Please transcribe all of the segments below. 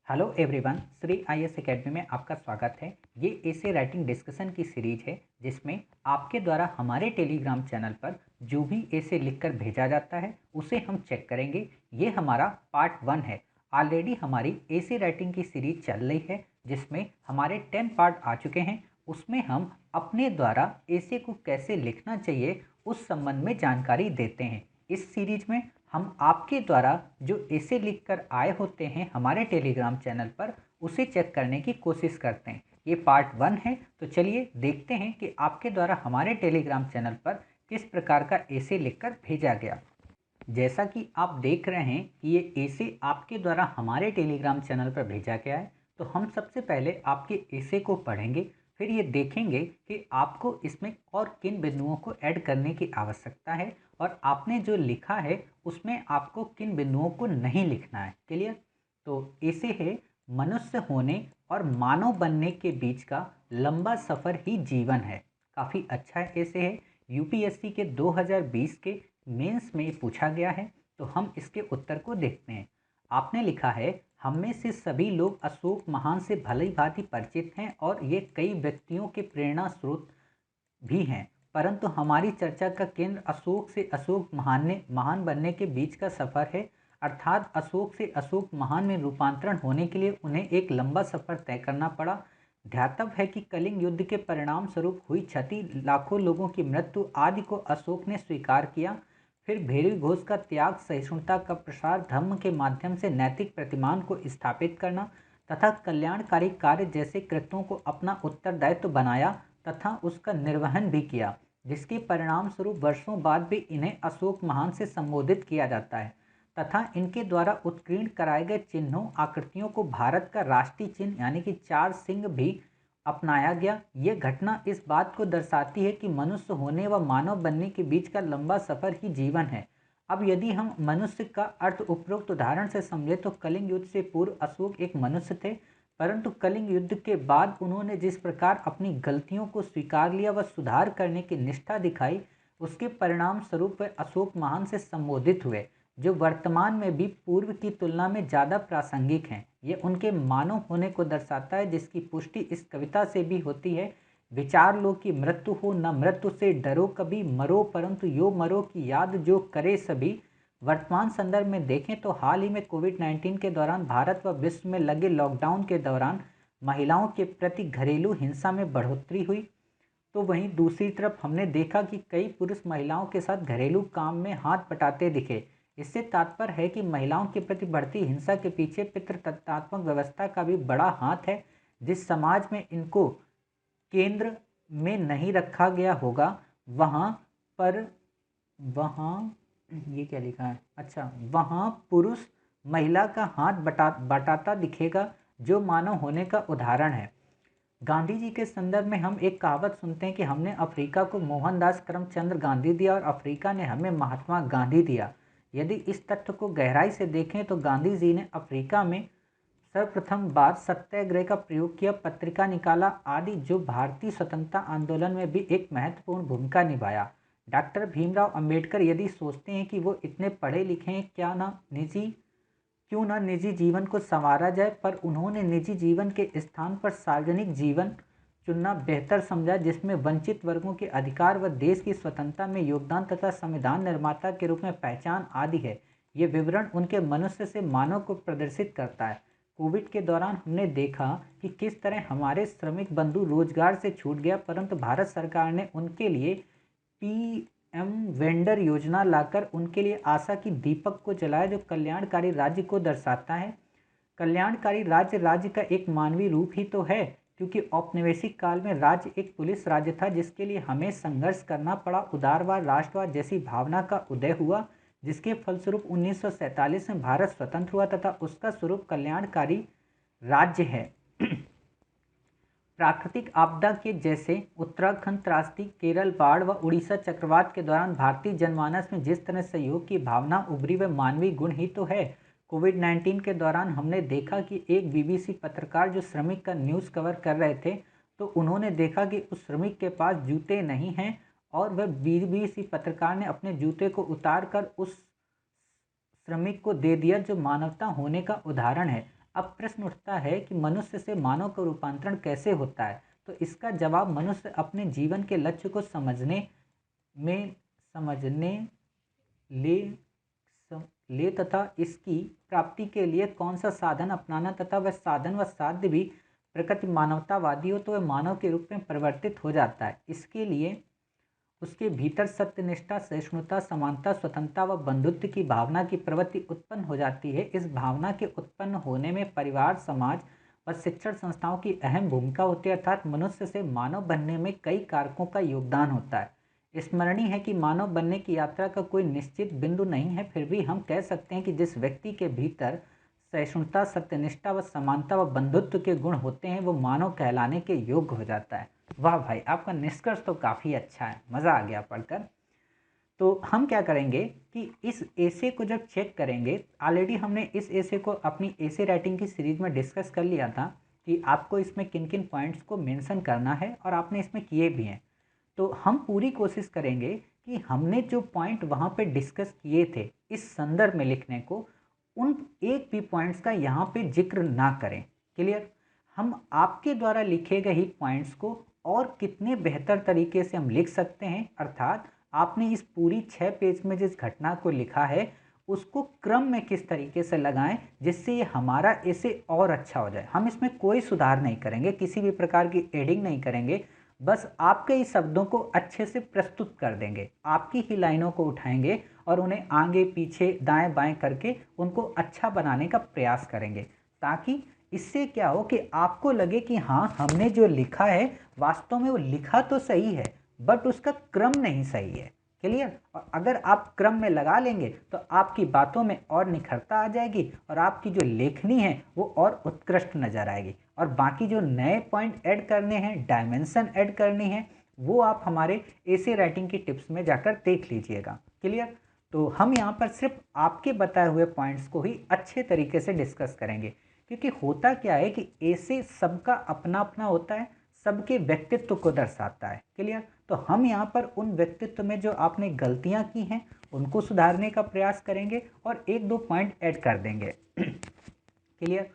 Hello everyone, Shri IAS academy में आपका स्वागत है। ये ऐसे राइटिंग डिस्कशन की सीरीज है जिसमें आपके द्वारा हमारे टेलीग्राम चैनल पर जो भी ऐसे लिखकर भेजा जाता है उसे हम चेक करेंगे। ये हमारा पार्ट 1 है। ऑलरेडी हमारी ऐसे राइटिंग की सीरीज चल रही है जिसमें हमारे 10 पार्ट आ चुके हैं। उसमें हम अपने द्वारा ऐसे को कैसे लिखना चाहिए उस संबंध में जानकारी देते हैं। इस सीरीज में हम आपके द्वारा जो ऐसे लिखकर आए होते हैं हमारे टेलीग्राम चैनल पर उसे चेक करने की कोशिश करते हैं। ये पार्ट 1 है, तो चलिए देखते हैं कि आपके द्वारा हमारे टेलीग्राम चैनल पर किस प्रकार का ऐसे लिखकर भेजा गया। जैसा कि आप देख रहे हैं कि ये ऐसे आपके द्वारा हमारे टेलीग्राम चैनल पर भेजा गया है, तो हम सबसे पहले आपके ऐसे को पढ़ेंगे, फिर ये देखेंगे कि आपको इसमें और किन बिंदुओं को ऐड करने की आवश्यकता है और आपने जो लिखा है उसमें आपको किन बिंदुओं को नहीं लिखना है। क्लियर? तो ऐसे है, मनुष्य होने और मानव बनने के बीच का लंबा सफ़र ही जीवन है। काफ़ी अच्छा ऐसे है। यूपीएससी के 2020 के मेंस में पूछा गया है, तो हम इसके उत्तर को देखते हैं। आपने लिखा है, हम में से सभी लोग अशोक महान से भली भांति परिचित हैं और ये कई व्यक्तियों के प्रेरणा स्रोत भी हैं, परंतु हमारी चर्चा का केंद्र अशोक से अशोक महान बनने के बीच का सफ़र है। अर्थात अशोक से अशोक महान में रूपांतरण होने के लिए उन्हें एक लंबा सफ़र तय करना पड़ा। ध्यातव्य है कि कलिंग युद्ध के परिणाम स्वरूप हुई क्षति, लाखों लोगों की मृत्यु आदि को अशोक ने स्वीकार किया। फिर भैरवी घोष का त्याग, सहिष्णुता का प्रसार, धर्म के माध्यम से नैतिक प्रतिमान को स्थापित करना तथा कल्याणकारी कार्य जैसे कृत्यों को अपना उत्तरदायित्व बनाया तथा उसका निर्वहन भी किया, जिसके परिणाम स्वरूप वर्षों बाद भी इन्हें अशोक महान से संबोधित किया जाता है तथा इनके द्वारा उत्कीर्ण कराए गए चिन्हों आकृतियों को भारत का राष्ट्रीय चिन्ह यानी कि 4 सिंह भी अपनाया गया। ये घटना इस बात को दर्शाती है कि मनुष्य होने व मानव बनने के बीच का लंबा सफर ही जीवन है। अब यदि हम मनुष्य का अर्थ उपरोक्त उदाहरण से समझे तो कलिंग युद्ध से पूर्व अशोक एक मनुष्य थे, परंतु कलिंग युद्ध के बाद उन्होंने जिस प्रकार अपनी गलतियों को स्वीकार लिया व सुधार करने की निष्ठा दिखाई, उसके परिणाम स्वरूप वे अशोक महान से संबोधित हुए, जो वर्तमान में भी पूर्व की तुलना में ज़्यादा प्रासंगिक हैं। ये उनके मानव होने को दर्शाता है, जिसकी पुष्टि इस कविता से भी होती है। विचार लो कि मृत्यु हो, न मृत्यु से डरो कभी, मरो परंतु यो मरो की याद जो करे सभी। वर्तमान संदर्भ में देखें तो हाल ही में कोविड-19 के दौरान भारत व विश्व में लगे लॉकडाउन के दौरान महिलाओं के प्रति घरेलू हिंसा में बढ़ोतरी हुई। तो वहीं दूसरी तरफ हमने देखा कि कई पुरुष महिलाओं के साथ घरेलू काम में हाथ बटाते दिखे। इससे तात्पर्य है कि महिलाओं के प्रति बढ़ती हिंसा के पीछे पितृतत्वात्मक व्यवस्था का भी बड़ा हाथ है। जिस समाज में इनको केंद्र में नहीं रखा गया होगा, वहाँ पर वहाँ ये क्या लिखा है, अच्छा, वहाँ पुरुष महिला का हाथ बटाता दिखेगा, जो मानव होने का उदाहरण है। गांधी जी के संदर्भ में हम एक कहावत सुनते हैं कि हमने अफ्रीका को मोहनदास करमचंद गांधी दिया और अफ्रीका ने हमें महात्मा गांधी दिया। यदि इस तथ्य को गहराई से देखें तो गांधी जी ने अफ्रीका में सर्वप्रथम बार सत्याग्रह का प्रयोग किया, पत्रिका निकाला आदि, जो भारतीय स्वतंत्रता आंदोलन में भी एक महत्वपूर्ण भूमिका निभाया। डॉक्टर भीमराव अंबेडकर यदि सोचते हैं कि वो इतने पढ़े लिखे हैं, क्यों ना निजी जीवन को संवारा जाए, पर उन्होंने निजी जीवन के स्थान पर सार्वजनिक जीवन चुनना बेहतर समझा, जिसमें वंचित वर्गों के अधिकार व देश की स्वतंत्रता में योगदान तथा संविधान निर्माता के रूप में पहचान आदि है। ये विवरण उनके मनुष्य से मानव को प्रदर्शित करता है। कोविड के दौरान हमने देखा कि किस तरह हमारे श्रमिक बंधु रोजगार से छूट गया, परंतु भारत सरकार ने उनके लिए पीएम वेंडर योजना लाकर उनके लिए आशा की दीपक को जलाया, जो कल्याणकारी राज्य को दर्शाता है। कल्याणकारी राज्य राज्य का एक मानवीय रूप ही तो है, क्योंकि औपनिवेशिक काल में राज्य एक पुलिस राज्य था, जिसके लिए हमें संघर्ष करना पड़ा। उदारवाद, राष्ट्रवाद जैसी भावना का उदय हुआ, जिसके फलस्वरूप 1947 में भारत स्वतंत्र हुआ तथा उसका स्वरूप कल्याणकारी राज्य है। प्राकृतिक आपदा के जैसे उत्तराखंड त्रासदी, केरल बाढ़ व उड़ीसा चक्रवात के दौरान भारतीय जनमानस में जिस तरह सहयोग की भावना उभरी, वह मानवीय गुण ही तो है। कोविड-19 के दौरान हमने देखा कि एक बीबीसी पत्रकार जो श्रमिक का न्यूज़ कवर कर रहे थे, तो उन्होंने देखा कि उस श्रमिक के पास जूते नहीं हैं और वह बीबीसी पत्रकार ने अपने जूते को उतार कर उस श्रमिक को दे दिया, जो मानवता होने का उदाहरण है। अब प्रश्न उठता है कि मनुष्य से मानव का रूपांतरण कैसे होता है। तो इसका जवाब मनुष्य अपने जीवन के लक्ष्य को में समझने ले ले तथा इसकी प्राप्ति के लिए कौन सा साधन अपनाना तथा वह साधन व साध्य भी प्रकृति मानवतावादी हो तो वह मानव के रूप में परिवर्तित हो जाता है। इसके लिए उसके भीतर सत्यनिष्ठा, सहिष्णुता, समानता, स्वतंत्रता व बंधुत्व की भावना की प्रवृत्ति उत्पन्न हो जाती है। इस भावना के उत्पन्न होने में परिवार, समाज व शिक्षण संस्थाओं की अहम भूमिका होती है। अर्थात मनुष्य से मानव बनने में कई कारकों का योगदान होता है। स्मरणीय है कि मानव बनने की यात्रा का कोई निश्चित बिंदु नहीं है, फिर भी हम कह सकते हैं कि जिस व्यक्ति के भीतर सहिष्णुता, सत्यनिष्ठा व समानता व बंधुत्व के गुण होते हैं वो मानव कहलाने के योग्य हो जाता है। वाह भाई, आपका निष्कर्ष तो काफ़ी अच्छा है, मज़ा आ गया पढ़कर। तो हम क्या करेंगे कि इस एसे को जब चेक करेंगे, ऑलरेडी हमने इस एसे को अपनी एसे राइटिंग की सीरीज में डिस्कस कर लिया था कि आपको इसमें किन किन पॉइंट्स को मेंशन करना है और आपने इसमें किए भी हैं। तो हम पूरी कोशिश करेंगे कि हमने जो पॉइंट वहाँ पे डिस्कस किए थे इस संदर्भ में लिखने को, उन एक भी पॉइंट्स का यहाँ पे जिक्र ना करें। क्लियर? हम आपके द्वारा लिखे गए ही पॉइंट्स को और कितने बेहतर तरीके से हम लिख सकते हैं, अर्थात आपने इस पूरी 6 पेज में जिस घटना को लिखा है उसको क्रम में किस तरीके से लगाएं जिससे ये हमारा ऐसे और अच्छा हो जाए। हम इसमें कोई सुधार नहीं करेंगे, किसी भी प्रकार की एडिंग नहीं करेंगे, बस आपके ही शब्दों को अच्छे से प्रस्तुत कर देंगे, आपकी ही लाइनों को उठाएंगे और उन्हें आगे पीछे दाएं बाएं करके उनको अच्छा बनाने का प्रयास करेंगे, ताकि इससे क्या हो कि आपको लगे कि हाँ हमने जो लिखा है वास्तव में वो लिखा तो सही है बट उसका क्रम नहीं सही है। क्लियर? और अगर आप क्रम में लगा लेंगे तो आपकी बातों में और निखरता आ जाएगी और आपकी जो लेखनी है वो और उत्कृष्ट नजर आएगी। और बाकी जो नए पॉइंट ऐड करने हैं, डायमेंशन ऐड करनी है, वो आप हमारे एसे राइटिंग की टिप्स में जाकर देख लीजिएगा। क्लियर? तो हम यहाँ पर सिर्फ आपके बताए हुए पॉइंट्स को ही अच्छे तरीके से डिस्कस करेंगे, क्योंकि होता क्या है कि ऐसे सबका अपना अपना होता है, सबके व्यक्तित्व को दर्शाता है। क्लियर? तो हम यहाँ पर उन व्यक्तित्व में जो आपने गलतियाँ की हैं उनको सुधारने का प्रयास करेंगे और एक दो पॉइंट ऐड कर देंगे। क्लियर?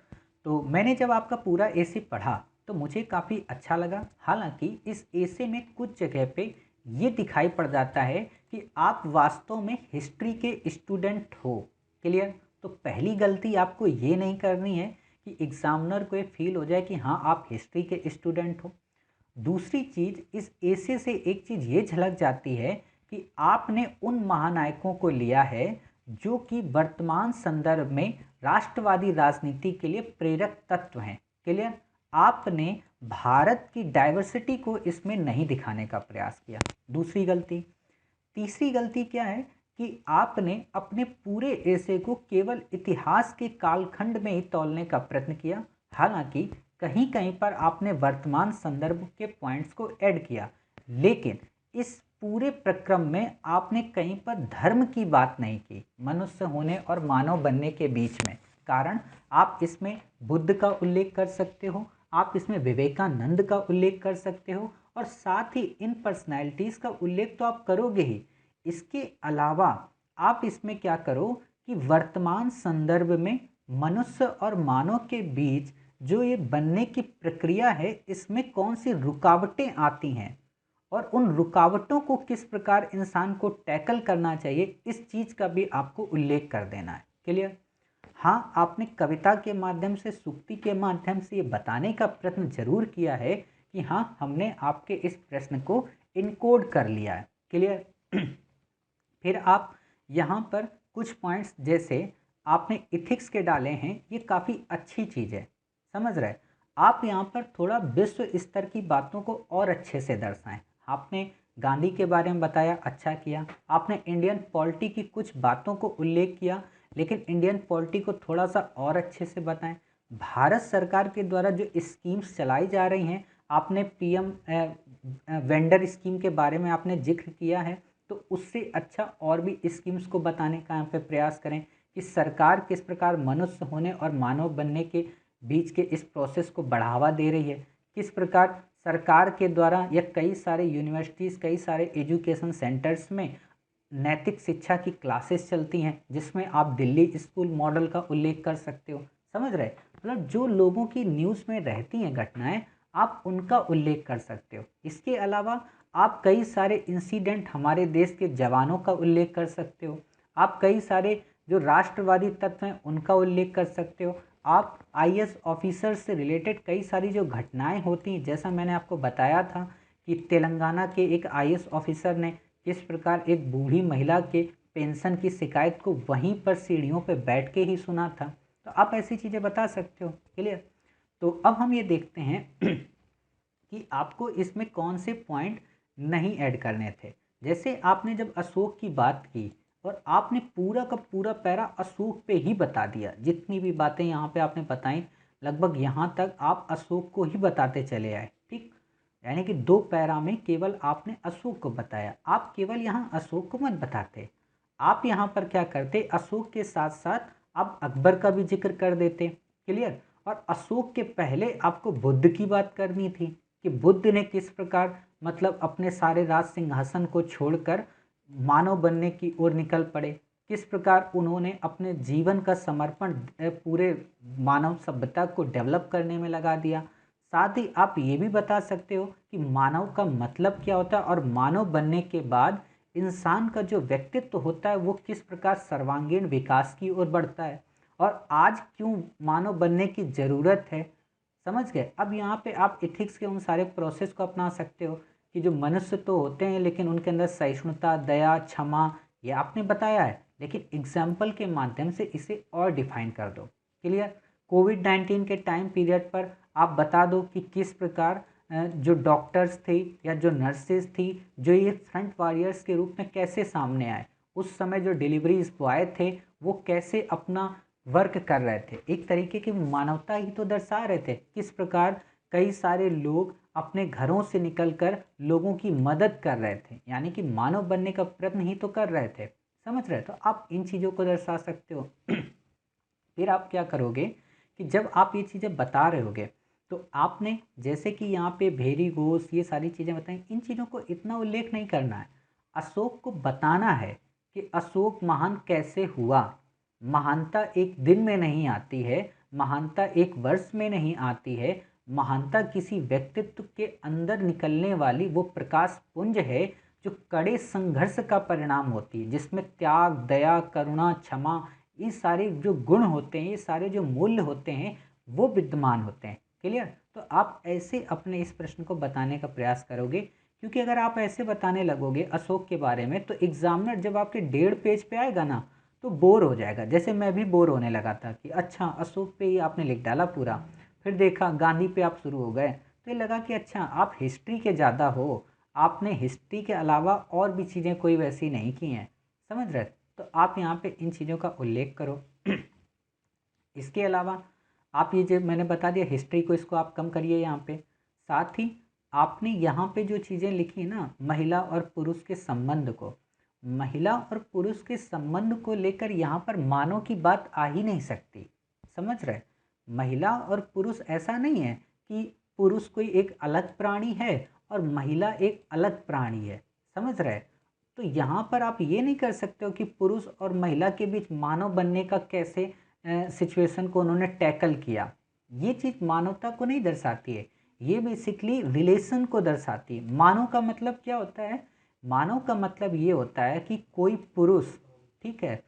तो मैंने जब आपका पूरा एसे पढ़ा तो मुझे काफ़ी अच्छा लगा। हालांकि इस एसे में कुछ जगह पे ये दिखाई पड़ जाता है कि आप वास्तव में हिस्ट्री के स्टूडेंट हो। क्लियर? तो पहली गलती आपको ये नहीं करनी है कि एग्जामिनर को ये फील हो जाए कि हाँ आप हिस्ट्री के स्टूडेंट हो। दूसरी चीज़, इस एसे से एक चीज़ ये झलक जाती है कि आपने उन महानायकों को लिया है जो कि वर्तमान संदर्भ में राष्ट्रवादी राजनीति के लिए प्रेरक तत्व हैं। क्लियर? आपने भारत की डाइवर्सिटी को इसमें नहीं दिखाने का प्रयास किया, दूसरी गलती। तीसरी गलती क्या है कि आपने अपने पूरे एसे को केवल इतिहास के कालखंड में ही तौलने का प्रयत्न किया। हालांकि कहीं कहीं पर आपने वर्तमान संदर्भ के पॉइंट्स को ऐड किया, लेकिन इस पूरे प्रक्रम में आपने कहीं पर धर्म की बात नहीं की मनुष्य होने और मानव बनने के बीच में। कारण आप इसमें बुद्ध का उल्लेख कर सकते हो, आप इसमें विवेकानंद का उल्लेख कर सकते हो और साथ ही इन पर्सनैलिटीज़ का उल्लेख तो आप करोगे ही। इसके अलावा आप इसमें क्या करो कि वर्तमान संदर्भ में मनुष्य और मानव के बीच जो ये बनने की प्रक्रिया है इसमें कौन सी रुकावटें आती हैं और उन रुकावटों को किस प्रकार इंसान को टैकल करना चाहिए, इस चीज़ का भी आपको उल्लेख कर देना है। क्लियर? हाँ, आपने कविता के माध्यम से, सूक्ति के माध्यम से ये बताने का प्रयत्न जरूर किया है कि हाँ हमने आपके इस प्रश्न को इनकोड कर लिया है। क्लियर? फिर आप यहाँ पर कुछ पॉइंट्स जैसे आपने इथिक्स के डाले हैं, ये काफ़ी अच्छी चीज़ है, समझ रहे? आप यहाँ पर थोड़ा विश्व स्तर की बातों को और अच्छे से दर्शाएं। आपने गांधी के बारे में बताया, अच्छा किया। आपने इंडियन पॉलिटी की कुछ बातों को उल्लेख किया, लेकिन इंडियन पॉलिटी को थोड़ा सा और अच्छे से बताएं। भारत सरकार के द्वारा जो स्कीम्स चलाई जा रही हैं, आपने पीएम वेंडर स्कीम के बारे में आपने जिक्र किया है, तो उससे अच्छा और भी स्कीम्स को बताने का यहाँ पे प्रयास करें कि सरकार किस प्रकार मनुष्य होने और मानव बनने के बीच के इस प्रोसेस को बढ़ावा दे रही है, किस प्रकार सरकार के द्वारा या कई सारे यूनिवर्सिटीज़, कई सारे एजुकेशन सेंटर्स में नैतिक शिक्षा की क्लासेस चलती हैं, जिसमें आप दिल्ली स्कूल मॉडल का उल्लेख कर सकते हो। समझ रहे? मतलब जो लोगों की न्यूज़ में रहती हैं घटनाएं, आप उनका उल्लेख कर सकते हो। इसके अलावा आप कई सारे इंसिडेंट हमारे देश के जवानों का उल्लेख कर सकते हो। आप कई सारे जो राष्ट्रवादी तत्व हैं उनका उल्लेख कर सकते हो। आप आईएएस ऑफिसर से रिलेटेड कई सारी जो घटनाएं होती हैं, जैसा मैंने आपको बताया था कि तेलंगाना के एक आईएएस ऑफिसर ने किस प्रकार एक बूढ़ी महिला के पेंशन की शिकायत को वहीं पर सीढ़ियों पर बैठ के ही सुना था। तो आप ऐसी चीज़ें बता सकते हो। क्लियर। तो अब हम ये देखते हैं कि आपको इसमें कौन से पॉइंट नहीं ऐड करने थे। जैसे आपने जब अशोक की बात की और आपने पूरा का पूरा पैरा अशोक पे ही बता दिया, जितनी भी बातें यहाँ पे आपने बताई लगभग यहाँ तक आप अशोक को ही बताते चले आए। ठीक, यानी कि 2 पैरा में केवल आपने अशोक को बताया। आप केवल यहाँ अशोक को मत बताते, आप यहाँ पर क्या करते, अशोक के साथ साथ आप अकबर का भी जिक्र कर देते। क्लियर। और अशोक के पहले आपको बुद्ध की बात करनी थी कि बुद्ध ने किस प्रकार मतलब अपने सारे राज सिंहासन को छोड़कर मानव बनने की ओर निकल पड़े, किस प्रकार उन्होंने अपने जीवन का समर्पण पूरे मानव सभ्यता को डेवलप करने में लगा दिया। साथ ही आप ये भी बता सकते हो कि मानव का मतलब क्या होता है और मानव बनने के बाद इंसान का जो व्यक्तित्व होता है वो किस प्रकार सर्वांगीण विकास की ओर बढ़ता है और आज क्यों मानव बनने की ज़रूरत है। समझ गए। अब यहाँ पे आप एथिक्स के उन सारे प्रोसेस को अपना सकते हो कि जो मनुष्य तो होते हैं लेकिन उनके अंदर सहिष्णुता, दया, क्षमा, ये आपने बताया है, लेकिन एग्जाम्पल के माध्यम से इसे और डिफाइन कर दो। क्लियर। कोविड-19 के टाइम पीरियड पर आप बता दो कि किस प्रकार जो डॉक्टर्स थे या जो नर्सेज थी, जो ये फ्रंट वॉरियर्स के रूप में कैसे सामने आए। उस समय जो डिलीवरी बॉय थे वो कैसे अपना वर्क कर रहे थे, एक तरीके की मानवता ही तो दर्शा रहे थे। किस प्रकार कई सारे लोग अपने घरों से निकलकर लोगों की मदद कर रहे थे, यानी कि मानव बनने का प्रयत्न ही तो कर रहे थे। समझ रहे। तो आप इन चीज़ों को दर्शा सकते हो। फिर आप क्या करोगे कि जब आप ये चीज़ें बता रहे होगे तो आपने जैसे कि यहाँ पे भेरी घोष ये सारी चीज़ें बताई, इन चीज़ों को इतना उल्लेख नहीं करना है। अशोक को बताना है कि अशोक महान कैसे हुआ। महानता एक दिन में नहीं आती है, महानता एक वर्ष में नहीं आती है। महानता किसी व्यक्तित्व के अंदर निकलने वाली वो प्रकाश पुंज है जो कड़े संघर्ष का परिणाम होती है, जिसमें त्याग, दया, करुणा, क्षमा, ये सारे जो गुण होते हैं, ये सारे जो मूल्य होते हैं वो विद्यमान होते हैं। क्लियर। तो आप ऐसे अपने इस प्रश्न को बताने का प्रयास करोगे, क्योंकि अगर आप ऐसे बताने लगोगे अशोक के बारे में तो एग्जामिनर जब आपके 1.5 पेज पे आएगा ना तो बोर हो जाएगा। जैसे मैं भी बोर होने लगा था कि अच्छा अशोक पे ही आपने लिख डाला पूरा, फिर देखा गांधी पे आप शुरू हो गए तो ये लगा कि अच्छा आप हिस्ट्री के ज़्यादा हो, आपने हिस्ट्री के अलावा और भी चीज़ें कोई वैसी नहीं की हैं। समझ रहे। तो आप यहाँ पे इन चीज़ों का उल्लेख करो। इसके अलावा आप ये जो मैंने बता दिया हिस्ट्री को, इसको आप कम करिए यहाँ पे। साथ ही आपने यहाँ पे जो चीज़ें लिखी ना महिला और पुरुष के संबंध को, महिला और पुरुष के संबंध को लेकर यहाँ पर मानव की बात आ ही नहीं सकती। समझ रहे। महिला और पुरुष ऐसा नहीं है कि पुरुष कोई एक अलग प्राणी है और महिला एक अलग प्राणी है। समझ रहे। तो यहाँ पर आप ये नहीं कर सकते हो कि पुरुष और महिला के बीच मानव बनने का कैसे सिचुएशन को उन्होंने टैकल किया। ये चीज़ मानवता को नहीं दर्शाती है, ये बेसिकली रिलेशन को दर्शाती है। मानव का मतलब क्या होता है, मानव का मतलब ये होता है कि कोई पुरुष, ठीक है,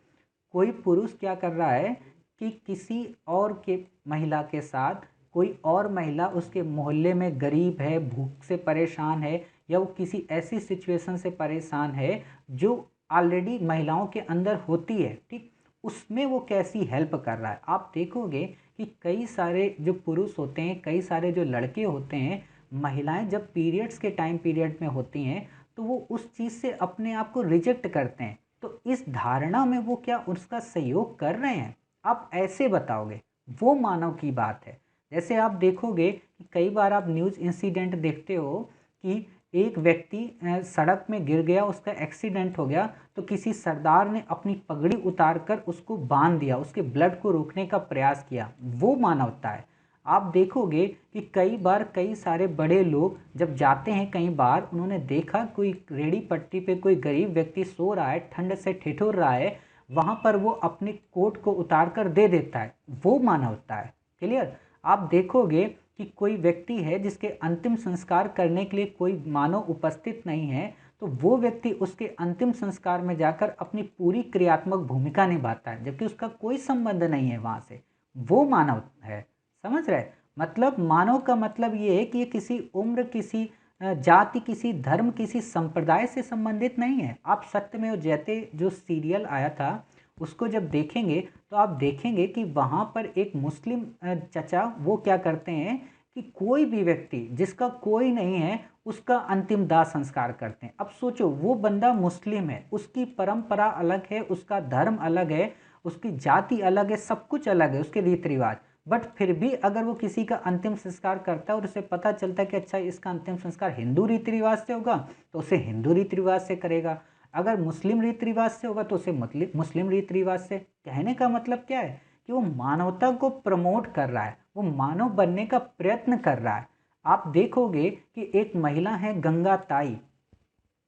कोई पुरुष क्या कर रहा है कि किसी और के महिला के साथ कोई और महिला उसके मोहल्ले में गरीब है, भूख से परेशान है, या वो किसी ऐसी सिचुएशन से परेशान है जो ऑलरेडी महिलाओं के अंदर होती है, ठीक, उसमें वो कैसी हेल्प कर रहा है। आप देखोगे कि कई सारे जो पुरुष होते हैं, कई सारे जो लड़के होते हैं, महिलाएं जब पीरियड्स के टाइम पीरियड में होती हैं तो वो उस चीज़ से अपने आप को रिजेक्ट करते हैं। तो इस धारणा में वो क्या उसका सहयोग कर रहे हैं, आप ऐसे बताओगे, वो मानव की बात है। जैसे आप देखोगे कि कई बार आप न्यूज़ इंसिडेंट देखते हो कि एक व्यक्ति सड़क में गिर गया, उसका एक्सीडेंट हो गया, तो किसी सरदार ने अपनी पगड़ी उतारकर उसको बांध दिया, उसके ब्लड को रोकने का प्रयास किया, वो मानवता है। आप देखोगे कि कई बार कई सारे बड़े लोग जब जाते हैं, कई बार उन्होंने देखा कोई रेहड़ी पट्टी पे कोई गरीब व्यक्ति सो रहा है, ठंड से ठिठुर रहा है, वहाँ पर वो अपने कोट को उतार कर दे देता है, वो मानवता है। क्लियर। आप देखोगे कि कोई व्यक्ति है जिसके अंतिम संस्कार करने के लिए कोई मानव उपस्थित नहीं है, तो वो व्यक्ति उसके अंतिम संस्कार में जाकर अपनी पूरी क्रियात्मक भूमिका निभाता है, जबकि उसका कोई संबंध नहीं है वहाँ से। वो मानव है, समझ रहे। मतलब मानव का मतलब ये है कि ये किसी उम्र, किसी जाति, किसी धर्म, किसी संप्रदाय से संबंधित नहीं है। आप सत्यमेव जयते जो सीरियल आया था उसको जब देखेंगे तो आप देखेंगे कि वहाँ पर एक मुस्लिम चचा वो क्या करते हैं कि कोई भी व्यक्ति जिसका कोई नहीं है उसका अंतिम दाह संस्कार करते हैं। अब सोचो, वो बंदा मुस्लिम है, उसकी परंपरा अलग है, उसका धर्म अलग है, उसकी जाति अलग है, सब कुछ अलग है, उसके रीति रिवाज, बट फिर भी अगर वो किसी का अंतिम संस्कार करता है और उसे पता चलता है कि अच्छा इसका अंतिम संस्कार हिंदू रीति रिवाज से होगा तो उसे हिंदू रीति रिवाज से करेगा, अगर मुस्लिम रीति रिवाज से होगा तो उसे मुस्लिम रीति रिवाज से। कहने का मतलब क्या है कि वो मानवता को प्रमोट कर रहा है, वो मानव बनने का प्रयत्न कर रहा है। आप देखोगे कि एक महिला है गंगा ताई,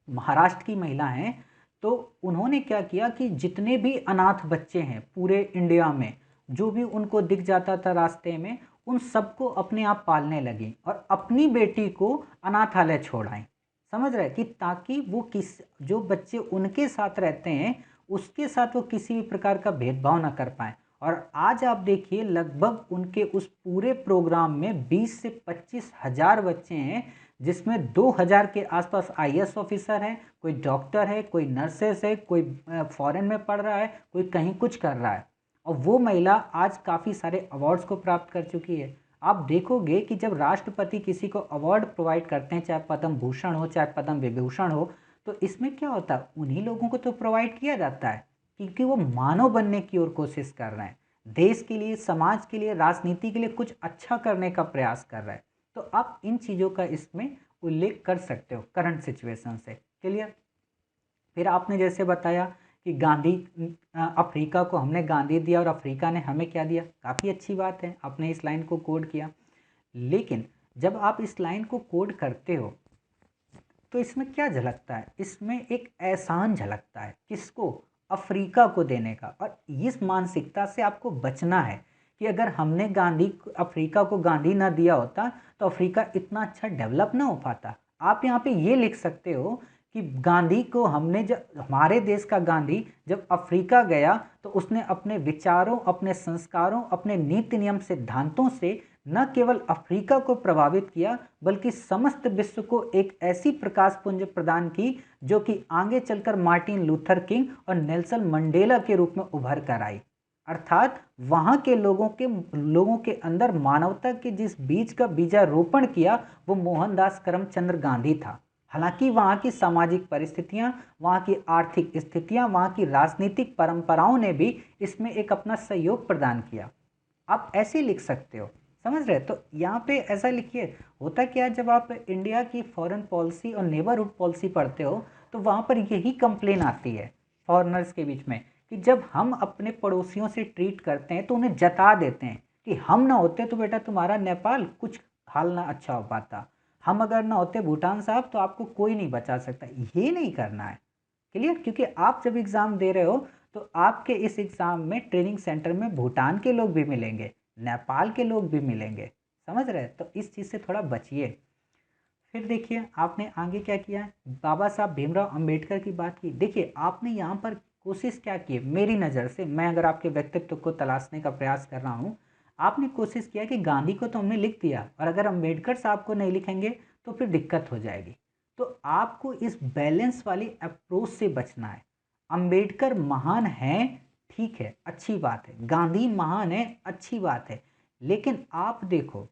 महाराष्ट्र की महिला हैं, तो उन्होंने क्या किया कि जितने भी अनाथ बच्चे हैं पूरे इंडिया में, जो भी उनको दिख जाता था रास्ते में, उन सबको अपने आप पालने लगी और अपनी बेटी को अनाथालय छोड़ाएं। समझ रहे कि ताकि वो किस जो बच्चे उनके साथ रहते हैं उसके साथ वो किसी भी प्रकार का भेदभाव ना कर पाए। और आज आप देखिए लगभग उनके उस पूरे प्रोग्राम में 20 से 25 हज़ार बच्चे हैं, जिसमें 2000 के आसपास आईएएस ऑफिसर है, कोई डॉक्टर है, कोई नर्सेस है, कोई फॉरेन में पढ़ रहा है, कोई कहीं कुछ कर रहा है। और वो महिला आज काफ़ी सारे अवार्ड्स को प्राप्त कर चुकी है। आप देखोगे कि जब राष्ट्रपति किसी को अवार्ड प्रोवाइड करते हैं, चाहे पद्म भूषण हो चाहे पद्म विभूषण हो, तो इसमें क्या होता है, उन्हीं लोगों को तो प्रोवाइड किया जाता है क्योंकि वो मानव बनने की ओर कोशिश कर रहे हैं, देश के लिए, समाज के लिए, राजनीति के लिए कुछ अच्छा करने का प्रयास कर रहे हैं। तो आप इन चीज़ों का इसमें उल्लेख कर सकते हो करंट सिचुएशन से। क्लियर। फिर आपने जैसे बताया कि गांधी, अफ्रीका को हमने गांधी दिया और अफ्रीका ने हमें क्या दिया, काफ़ी अच्छी बात है, आपने इस लाइन को कोड किया। लेकिन जब आप इस लाइन को कोड करते हो तो इसमें क्या झलकता है, इसमें एक एहसान झलकता है, किसको, अफ्रीका को देने का। और इस मानसिकता से आपको बचना है कि अगर हमने अफ्रीका को गांधी ना दिया होता तो अफ्रीका इतना अच्छा डेवलप ना हो पाता। आप यहाँ पे ये लिख सकते हो कि गांधी को हमने, जब हमारे देश का गांधी जब अफ्रीका गया तो उसने अपने विचारों, अपने संस्कारों, अपने नीति नियम सिद्धांतों से न केवल अफ्रीका को प्रभावित किया बल्कि समस्त विश्व को एक ऐसी प्रकाश पुंज प्रदान की जो कि आगे चलकर मार्टिन लूथर किंग और नेल्सन मंडेला के रूप में उभर कर आई। अर्थात वहाँ के लोगों के अंदर मानवता के जिस बीज का बीजारोपण किया वो मोहनदास करमचंद गांधी था। हालांकि वहाँ की सामाजिक परिस्थितियाँ, वहाँ की आर्थिक स्थितियाँ, वहाँ की राजनीतिक परंपराओं ने भी इसमें एक अपना सहयोग प्रदान किया। आप ऐसे लिख सकते हो, समझ रहे। तो यहाँ पे ऐसा लिखिए, होता क्या, जब आप इंडिया की फॉरेन पॉलिसी और नेबरहुड पॉलिसी पढ़ते हो तो वहाँ पर यही कंप्लेन आती है फॉरेनर्स के बीच में कि जब हम अपने पड़ोसियों से ट्रीट करते हैं तो उन्हें जता देते हैं कि हम ना होते तो बेटा तुम्हारा नेपाल कुछ हाल ना अच्छा हो पाता, हम अगर ना होते भूटान साहब तो आपको कोई नहीं बचा सकता। ये नहीं करना है। क्लियर। क्योंकि आप जब एग्ज़ाम दे रहे हो तो आपके इस एग्ज़ाम में ट्रेनिंग सेंटर में भूटान के लोग भी मिलेंगे, नेपाल के लोग भी मिलेंगे, समझ रहे। तो इस चीज़ से थोड़ा बचिए। फिर देखिए आपने आगे क्या किया है, बाबा साहब भीमराव अंबेडकर की बात की। देखिए आपने यहाँ पर कोशिश क्या की है, मेरी नज़र से, मैं अगर आपके व्यक्तित्व को तलाशने का प्रयास कर रहा हूँ, आपने कोशिश किया कि गांधी को तो हमने लिख दिया और अगर अंबेडकर साहब को नहीं लिखेंगे तो फिर दिक्कत हो जाएगी। तो आपको इस बैलेंस वाली अप्रोच से बचना है। अंबेडकर महान है, ठीक है, अच्छी बात है, गांधी महान है, अच्छी बात है, लेकिन आप देखो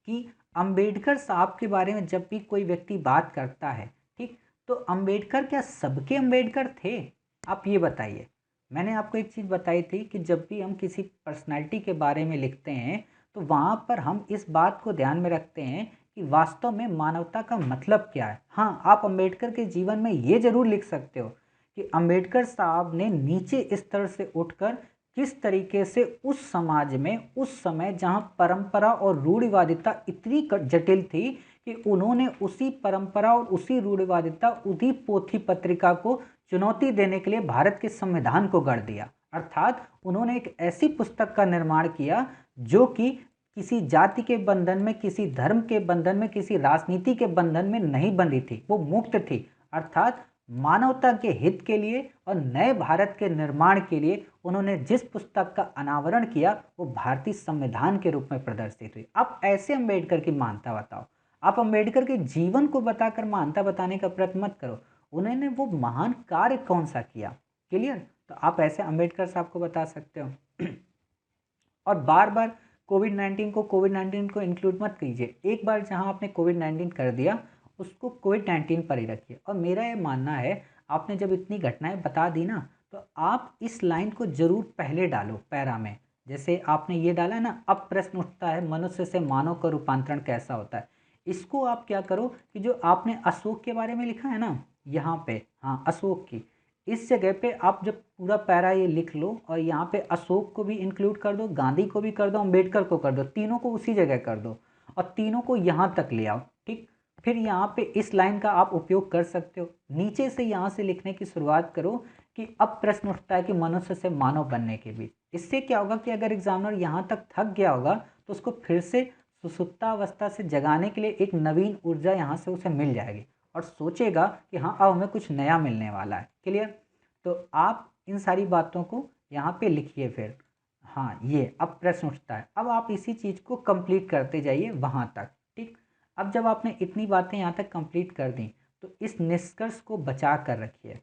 कि अंबेडकर साहब के बारे में जब भी कोई व्यक्ति बात करता है, ठीक, तो अंबेडकर क्या सबके अंबेडकर थे? आप ये बताइए। मैंने आपको एक चीज़ बताई थी कि जब भी हम किसी पर्सनालिटी के बारे में लिखते हैं तो वहाँ पर हम इस बात को ध्यान में रखते हैं कि वास्तव में मानवता का मतलब क्या है। हाँ, आप अंबेडकर के जीवन में ये जरूर लिख सकते हो कि अंबेडकर साहब ने नीचे स्तर से उठकर किस तरीके से उस समाज में उस समय जहाँ परंपरा और रूढ़िवादिता इतनी जटिल थी कि उन्होंने उसी परंपरा और उसी रूढ़िवादिता, उसी पोथी पत्रिका को चुनौती देने के लिए भारत के संविधान को गढ़ दिया। अर्थात उन्होंने एक ऐसी पुस्तक का निर्माण किया जो कि किसी जाति के बंधन में, किसी धर्म के बंधन में, किसी राजनीति के बंधन में नहीं बंधी थी, वो मुक्त थी। अर्थात मानवता के हित के लिए और नए भारत के निर्माण के लिए उन्होंने जिस पुस्तक का अनावरण किया वो भारतीय संविधान के रूप में प्रदर्शित हुई। आप ऐसे अंबेडकर की महानता बताओ, आप अंबेडकर के जीवन को बताकर महानता बताने का प्रयत्न मत करो। उन्होंने वो महान कार्य कौन सा किया, क्लियर? तो आप ऐसे अंबेडकर साहब को बता सकते हो। और बार बार कोविड 19 को इंक्लूड मत कीजिए। एक बार जहां आपने कोविड 19 कर दिया उसको कोविड 19 पर ही रखिए। और मेरा ये मानना है, आपने जब इतनी घटनाएं बता दी ना, तो आप इस लाइन को जरूर पहले डालो पैरा में। जैसे आपने ये डाला ना, अब प्रश्न उठता है मनुष्य से मानव का रूपांतरण कैसा होता है। इसको आप क्या करो कि जो आपने अशोक के बारे में लिखा है ना यहाँ पे, हाँ अशोक की, इस जगह पे आप जब पूरा पैरा ये लिख लो और यहाँ पे अशोक को भी इंक्लूड कर दो, गांधी को भी कर दो, अंबेडकर को कर दो, तीनों को उसी जगह कर दो और तीनों को यहाँ तक ले आओ, ठीक। फिर यहाँ पे इस लाइन का आप उपयोग कर सकते हो। नीचे से यहाँ से लिखने की शुरुआत करो कि अब प्रश्न उठता है कि मनुष्य से मानव बनने के बीच। इससे क्या होगा कि अगर एग्जामिनर यहाँ तक थक गया होगा तो उसको फिर से सुसुप्तावस्था से जगाने के लिए एक नवीन ऊर्जा यहाँ से उसे मिल जाएगी और सोचेगा कि हाँ अब हमें कुछ नया मिलने वाला है, क्लियर? तो आप इन सारी बातों को यहाँ पे लिखिए। फिर हाँ, ये अब प्रश्न उठता है, अब आप इसी चीज़ को कंप्लीट करते जाइए वहाँ तक, ठीक। अब जब आपने इतनी बातें यहाँ तक कंप्लीट कर दी तो इस निष्कर्ष को बचा कर रखिए,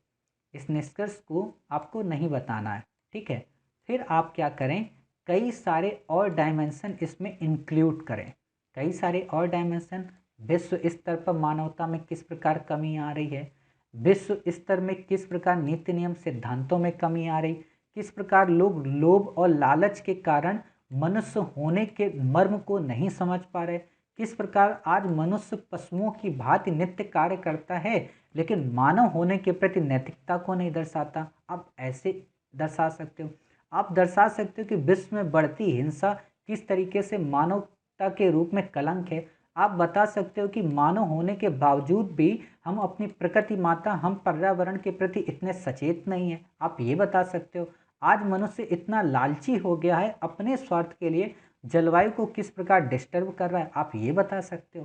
इस निष्कर्ष को आपको नहीं बताना है, ठीक है। फिर आप क्या करें, कई सारे और डायमेंशन इसमें इंक्लूड करें, कई सारे और डायमेंशन। विश्व स्तर पर मानवता में किस प्रकार कमी आ रही है, विश्व स्तर में किस प्रकार नीति नियम सिद्धांतों में कमी आ रही, किस प्रकार लोग लोभ और लालच के कारण मनुष्य होने के मर्म को नहीं समझ पा रहे, किस प्रकार आज मनुष्य पशुओं की भांति नित्य कार्य करता है लेकिन मानव होने के प्रति नैतिकता को नहीं दर्शाता। आप ऐसे दर्शा सकते हो, आप दर्शा सकते हो कि विश्व में बढ़ती हिंसा किस तरीके से मानवता के रूप में कलंक है। आप बता सकते हो कि मानव होने के बावजूद भी हम अपनी प्रकृति माता, हम पर्यावरण के प्रति इतने सचेत नहीं हैं। आप ये बता सकते हो आज मनुष्य इतना लालची हो गया है, अपने स्वार्थ के लिए जलवायु को किस प्रकार डिस्टर्ब कर रहा है। आप ये बता सकते हो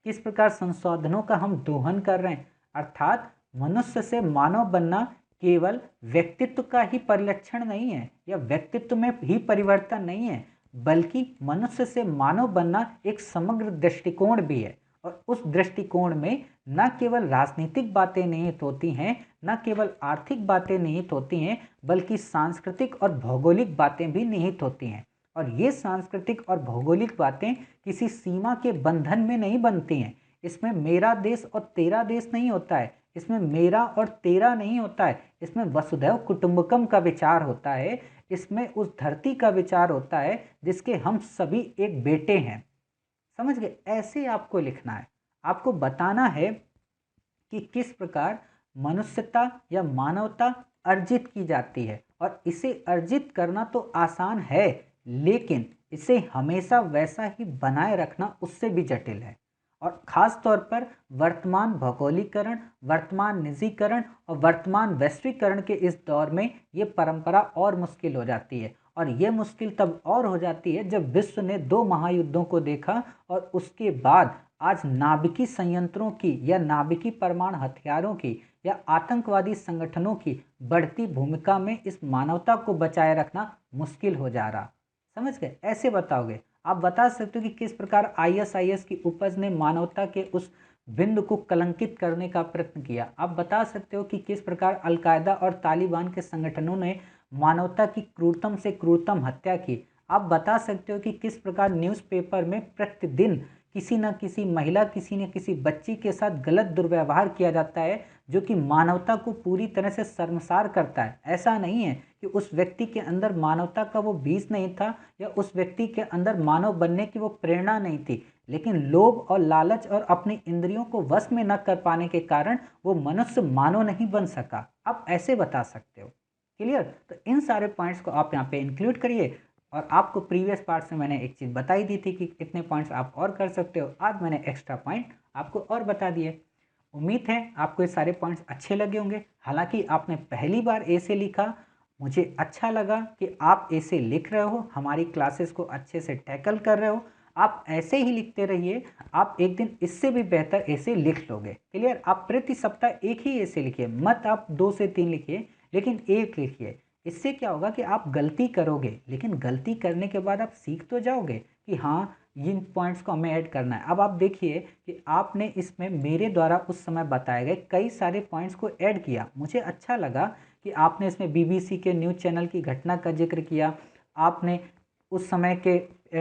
किस प्रकार संशोधनों का हम दोहन कर रहे हैं। अर्थात मनुष्य से मानव बनना केवल व्यक्तित्व का ही परिलक्षण नहीं है या व्यक्तित्व में ही परिवर्तन नहीं है, बल्कि मनुष्य से मानव बनना एक समग्र दृष्टिकोण भी है। और उस दृष्टिकोण में न केवल राजनीतिक बातें निहित होती हैं, न केवल आर्थिक बातें निहित होती हैं, बल्कि सांस्कृतिक और भौगोलिक बातें भी निहित होती हैं। और ये सांस्कृतिक और भौगोलिक बातें किसी सीमा के बंधन में नहीं बनती हैं। इसमें मेरा देश और तेरा देश नहीं होता है, इसमें मेरा और तेरा नहीं होता है, इसमें वसुधैव कुटुंबकम का विचार होता है, इसमें उस धरती का विचार होता है जिसके हम सभी एक बेटे हैं। समझ गए? ऐसे आपको लिखना है, आपको बताना है कि किस प्रकार मनुष्यता या मानवता अर्जित की जाती है। और इसे अर्जित करना तो आसान है, लेकिन इसे हमेशा वैसा ही बनाए रखना उससे भी जटिल है। और ख़ास तौर पर वर्तमान भौगोलिकरण, वर्तमान निजीकरण और वर्तमान वैश्वीकरण के इस दौर में ये परंपरा और मुश्किल हो जाती है। और ये मुश्किल तब और हो जाती है जब विश्व ने 2 महायुद्धों को देखा और उसके बाद आज नाभिकीय संयंत्रों की या नाभिकीय परमाणु हथियारों की या आतंकवादी संगठनों की बढ़ती भूमिका में इस मानवता को बचाए रखना मुश्किल हो जा रहा। समझ गए? ऐसे बताओगे, आप बता सकते हो कि किस प्रकार आईएसआईएस की उपज ने मानवता के उस बिंदु को कलंकित करने का प्रयत्न किया। आप बता सकते हो कि किस प्रकार अलकायदा और तालिबान के संगठनों ने मानवता की क्रूरतम से क्रूरतम हत्या की। आप बता सकते हो कि किस प्रकार न्यूज़पेपर में प्रतिदिन किसी न किसी महिला, किसी न किसी बच्ची के साथ गलत दुर्व्यवहार किया जाता है, जो कि मानवता को पूरी तरह से शर्मसार करता है। ऐसा नहीं है कि उस व्यक्ति के अंदर मानवता का वो बीज नहीं था या उस व्यक्ति के अंदर मानव बनने की वो प्रेरणा नहीं थी, लेकिन लोभ और लालच और अपनी इंद्रियों को वश में न कर पाने के कारण वो मनुष्य मानव नहीं बन सका। आप ऐसे बता सकते हो, क्लियर? तो इन सारे पॉइंट्स को आप यहाँ पे इंक्लूड करिए। और आपको प्रीवियस पार्ट से मैंने एक चीज़ बताई दी थी कि इतने पॉइंट्स आप और कर सकते हो, आज मैंने एक्स्ट्रा पॉइंट आपको और बता दिए। उम्मीद है आपको ये सारे पॉइंट्स अच्छे लगे होंगे। हालांकि आपने पहली बार ए से लिखा मुझे अच्छा लगा कि आप ऐसे लिख रहे हो, हमारी क्लासेस को अच्छे से टैकल कर रहे हो। आप ऐसे ही लिखते रहिए, आप एक दिन इससे भी बेहतर ऐसे लिख लोगे। क्लियर? आप प्रति सप्ताह एक ही ऐसे लिखिए, मत आप 2 से 3 लिखिए, लेकिन एक लिखिए। इससे क्या होगा कि आप गलती करोगे, लेकिन गलती करने के बाद आप सीख तो जाओगे कि हाँ, इन पॉइंट्स को हमें ऐड करना है। अब आप देखिए कि आपने इसमें मेरे द्वारा उस समय बताए गए कई सारे पॉइंट्स को ऐड किया। मुझे अच्छा लगा कि आपने इसमें बीबीसी के न्यूज़ चैनल की घटना का जिक्र किया, आपने उस समय के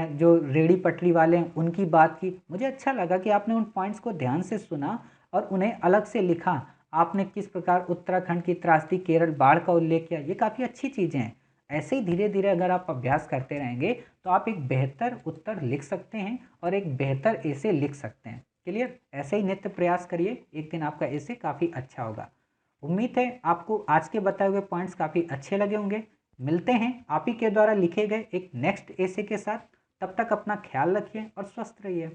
जो रेहड़ी पटरी वाले हैं उनकी बात की। मुझे अच्छा लगा कि आपने उन पॉइंट्स को ध्यान से सुना और उन्हें अलग से लिखा। आपने किस प्रकार उत्तराखंड की त्रासदी, केरल बाढ़ का उल्लेख किया, ये काफ़ी अच्छी चीज़ें हैं। ऐसे ही धीरे धीरे अगर आप अभ्यास करते रहेंगे तो आप एक बेहतर उत्तर लिख सकते हैं और एक बेहतर ऐसे लिख सकते हैं। क्लियर? ऐसे ही नित्य प्रयास करिए, एक दिन आपका ऐसे काफ़ी अच्छा होगा। उम्मीद है आपको आज के बताए हुए पॉइंट्स काफ़ी अच्छे लगे होंगे। मिलते हैं आप ही के द्वारा लिखे गए एक नेक्स्ट ऐसे के साथ। तब तक अपना ख्याल रखिए और स्वस्थ रहिए।